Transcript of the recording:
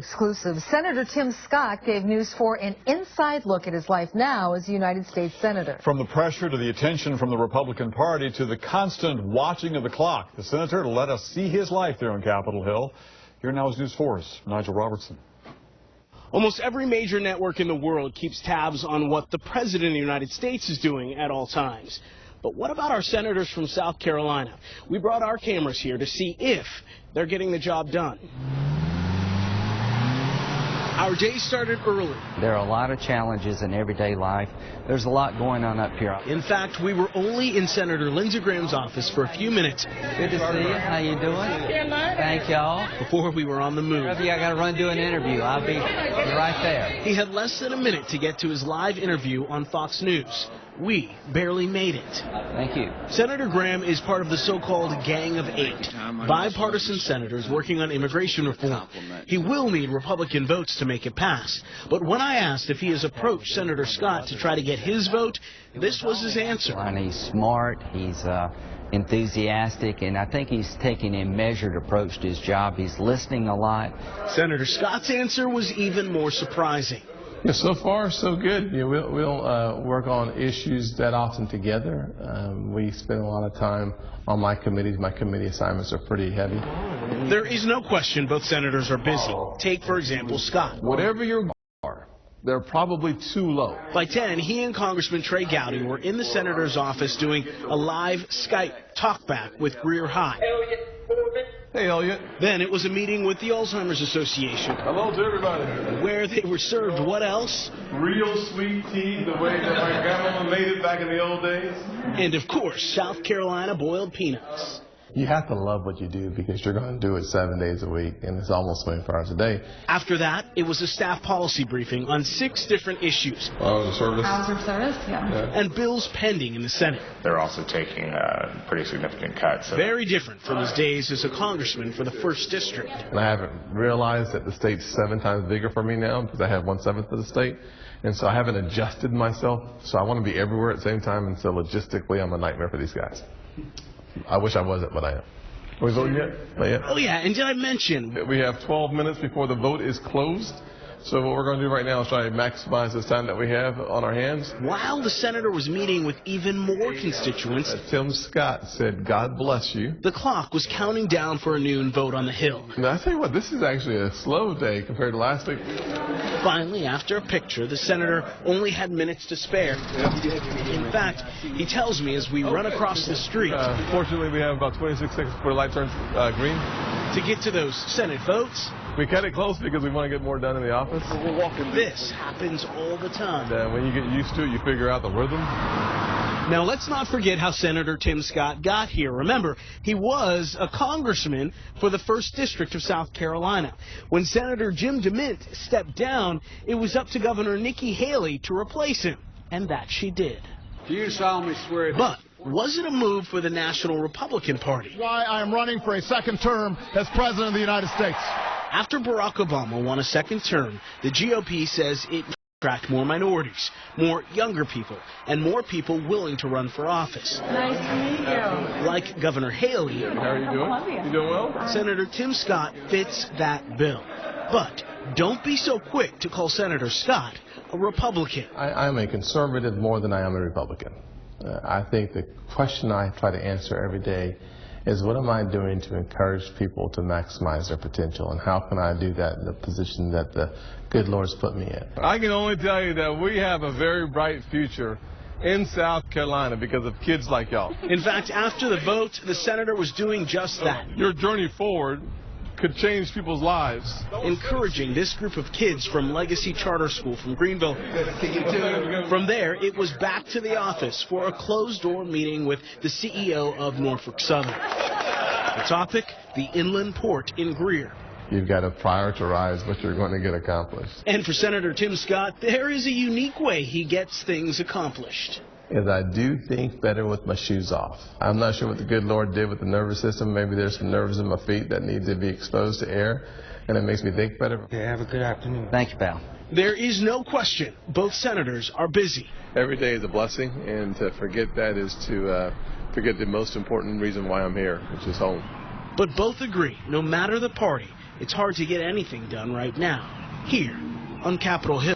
Exclusive. Senator Tim Scott gave News 4 an inside look at his life now as a United States Senator. From the pressure to the attention from the Republican Party to the constant watching of the clock, the senator let us see his life there on Capitol Hill. Here now is News 4's Nigel Robertson. Almost every major network in the world keeps tabs on what the President of the United States is doing at all times. But what about our senators from South Carolina? We brought our cameras here to see if they're getting the job done. Our day started early. There are a lot of challenges in everyday life. There's a lot going on up here. In fact, we were only in Senator Lindsey Graham's office for a few minutes. Good to see you. How you doing? Thank y'all. Before we were on the move. I got to run do an interview. I'll be right there. He had less than a minute to get to his live interview on Fox News. We barely made it. Thank you. Senator Graham is part of the so-called Gang of Eight, bipartisan senators working on immigration reform. He will need Republican votes to make it pass. But when I asked if he has approached Senator Scott to try to get his vote, this was his answer. And he's smart, he's enthusiastic, and I think he's taking a measured approach to his job. He's listening a lot. Senator Scott's answer was even more surprising. Yeah, so far, so good. Yeah, we'll work on issues that often together. We spend a lot of time on my committees. My committee assignments are pretty heavy. There is no question both senators are busy. Take, for example, Scott. Whatever your goals are, they're probably too low. By 10, he and Congressman Trey Gowdy were in the senator's office doing a live Skype talkback with Greer High. Hey, Elliot. Then it was a meeting with the Alzheimer's Association. Hello to everybody. Where they were served what else? Real sweet tea, the way that my grandmama made it back in the old days. And, of course, South Carolina boiled peanuts. You have to love what you do because you're going to do it 7 days a week, and it's almost 24 hours a day. After that, it was a staff policy briefing on 6 different issues. Hours of service. Hours of service, yeah. And bills pending in the Senate. They're also taking pretty significant cuts. Very different from his days as a congressman for the 1st District. And I haven't realized that the state's 7 times bigger for me now because I have 1/7 of the state. And so I haven't adjusted myself. So I want to be everywhere at the same time. And so logistically, I'm a nightmare for these guys. I wish I wasn't, but I am. Are we voting yet? Not yet? Oh, yeah, and did I mention? We have 12 minutes before the vote is closed. So what we're going to do right now is try to maximize this time that we have on our hands. While the senator was meeting with even more constituents, Tim Scott said, God bless you. The clock was counting down for a noon vote on the Hill. Now, I tell you what, this is actually a slow day compared to last week. Finally, after a picture, the senator only had minutes to spare. In fact, he tells me as we run across the street. Fortunately, we have about 26 seconds before the light turns green. To get to those Senate votes. We cut it close because we want to get more done in the office. This happens all the time. And when you get used to it, you figure out the rhythm. Now, let's not forget how Senator Tim Scott got here. Remember, he was a congressman for the 1st District of South Carolina. When Senator Jim DeMint stepped down, it was up to Governor Nikki Haley to replace him. And that she did. Do you solemnly swear? But was it a move for the National Republican Party? Why I am running for a 2nd term as President of the United States. After Barack Obama won a 2nd term, the GOP says it will attract more minorities, more younger people, and more people willing to run for office. Nice to meet you. Like Governor Haley. How are you doing? You doing well? Senator Tim Scott fits that bill. But don't be so quick to call Senator Scott a Republican. I'm a conservative more than I am a Republican. I think the question I try to answer every day is what am I doing to encourage people to maximize their potential, and how can I do that in the position that the good Lord's put me in? I can only tell you that we have a very bright future in South Carolina because of kids like y'all. In fact, after the vote, the senator was doing just that. Your journey forward could change people's lives. Encouraging this group of kids from Legacy Charter School from Greenville. From there, it was back to the office for a closed-door meeting with the CEO of Norfolk Southern. The topic, the inland port in Greer. You've got to prioritize what you're going to get accomplished. And for Senator Tim Scott, there is a unique way he gets things accomplished. Is I do think better with my shoes off. I'm not sure what the good Lord did with the nervous system. Maybe there's some nerves in my feet that need to be exposed to air, and it makes me think better. Okay, have a good afternoon. Thank you, pal. There is no question both senators are busy. Every day is a blessing, and to forget that is to forget the most important reason why I'm here, which is home. But both agree, no matter the party, it's hard to get anything done right now here on Capitol Hill.